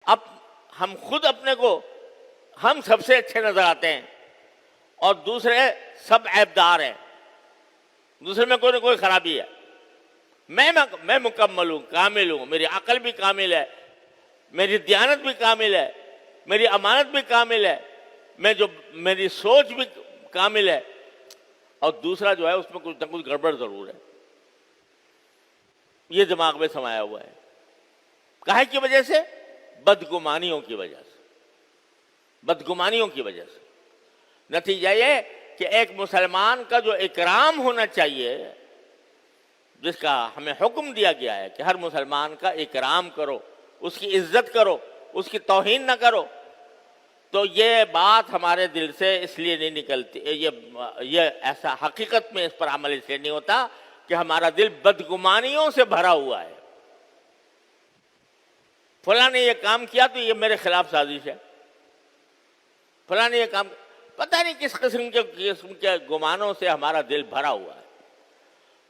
اب ہم خود اپنے کو ہم سب سے اچھے نظر آتے ہیں اور دوسرے سب عیبدار ہیں، دوسرے میں کوئی نہ کوئی خرابی ہے. میں مکمل ہوں، کامل ہوں، میری عقل بھی کامل ہے، میری دیانت بھی کامل ہے، میری امانت بھی کامل ہے، میری سوچ بھی کامل ہے، اور دوسرا جو ہے اس میں کچھ نہ کچھ گڑبڑ ضرور ہے. یہ دماغ میں سمایا ہوا ہے. کاہے کی وجہ سے؟ بدگمانیوں کی وجہ سے. بدگمانیوں کی وجہ سے نتیجہ یہ کہ ایک مسلمان کا جو اکرام ہونا چاہیے، جس کا ہمیں حکم دیا گیا ہے کہ ہر مسلمان کا اکرام کرو، اس کی عزت کرو، اس کی توہین نہ کرو، تو یہ بات ہمارے دل سے اس لیے نہیں نکلتی، یہ ایسا حقیقت میں اس پر عمل اس لیے نہیں ہوتا کہ ہمارا دل بدگمانیوں سے بھرا ہوا ہے. فلاں نے یہ کام کیا تو یہ میرے خلاف سازش ہے، فلاں نے یہ کام، پتہ نہیں کس قسم کے گمانوں سے ہمارا دل بھرا ہوا ہے.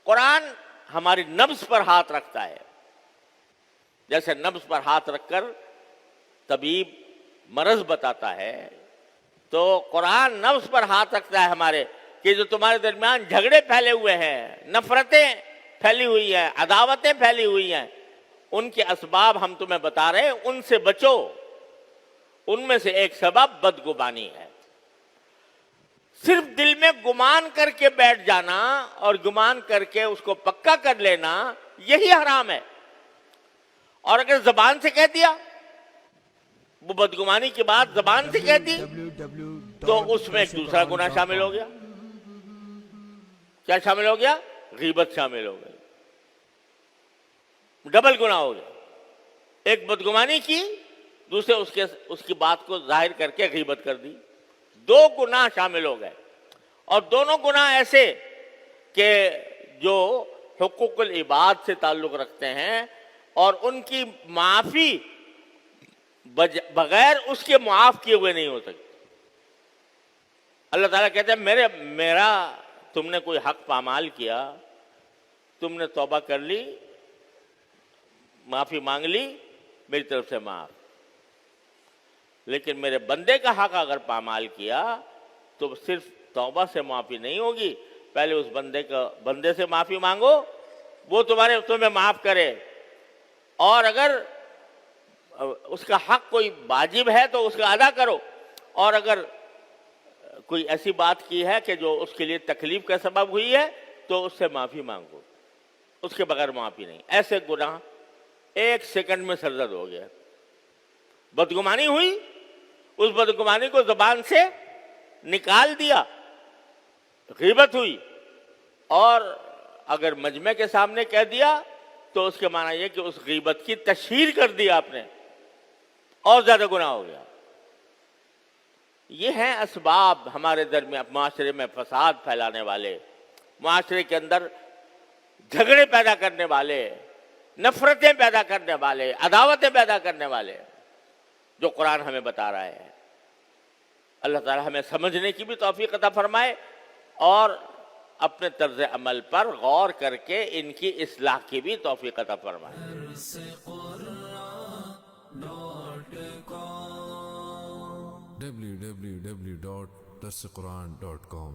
قرآن ہماری نفس پر ہاتھ رکھتا ہے، جیسے نفس پر ہاتھ رکھ کر طبیب مرض بتاتا ہے، تو قرآن نفس پر ہاتھ رکھتا ہے ہمارے کہ جو تمہارے درمیان جھگڑے پھیلے ہوئے ہیں، نفرتیں پھیلی ہوئی ہیں، عداوتیں پھیلی ہوئی ہیں، ان کے اسباب ہم تمہیں بتا رہے ہیں، ان سے بچو. ان میں سے ایک سبب بدگمانی ہے. صرف دل میں گمان کر کے بیٹھ جانا اور گمان کر کے اس کو پکا کر لینا، یہی حرام ہے. اور اگر زبان سے کہہ دیا، وہ بدگمانی کی بات زبان سے کہہ دی، تو اس میں ایک دوسرا گناہ شامل ہو گیا. کیا شامل ہو گیا؟ غیبت شامل ہو گئی. ڈبل گناہ ہو گیا. ایک بدگمانی کی، دوسرے اس کی بات کو ظاہر کر کے غیبت کر دی. دو گناہ شامل ہو گئے. اور دونوں گناہ ایسے کہ جو حقوق العباد سے تعلق رکھتے ہیں، اور ان کی معافی بغیر اس کے معاف کیے ہوئے نہیں ہو سکتی. اللہ تعالیٰ کہتے ہیں میرا تم نے کوئی حق پامال کیا، تم نے توبہ کر لی، معافی مانگ لی، میری طرف سے معاف. لیکن میرے بندے کا حق اگر پامال کیا تو صرف توبہ سے معافی نہیں ہوگی، پہلے اس بندے سے معافی مانگو، وہ تمہیں معاف کرے. اور اگر اس کا حق کوئی واجب ہے تو اس کا ادا کرو، اور اگر کوئی ایسی بات کی ہے کہ جو اس کے لیے تکلیف کا سبب ہوئی ہے تو اس سے معافی مانگو، اس کے بغیر معافی نہیں. ایسے گناہ ایک سیکنڈ میں سرزد ہو گیا. بدگمانی ہوئی، اس بدگمانی کو زبان سے نکال دیا، غیبت ہوئی، اور اگر مجمع کے سامنے کہہ دیا تو اس کے معنی یہ کہ اس غیبت کی تشہیر کر دیا آپ نے، اور زیادہ گناہ ہو گیا. یہ ہیں اسباب ہمارے درمیان معاشرے میں فساد پھیلانے والے، معاشرے کے اندر جھگڑے پیدا کرنے والے، نفرتیں پیدا کرنے والے، عداوتیں پیدا کرنے والے، جو قرآن ہمیں بتا رہا ہے. اللہ تعالی ہمیں سمجھنے کی بھی توفیق عطا فرمائے، اور اپنے طرز عمل پر غور کر کے ان کی اصلاح کی بھی توفیق عطا فرمائے. www.darsequran.com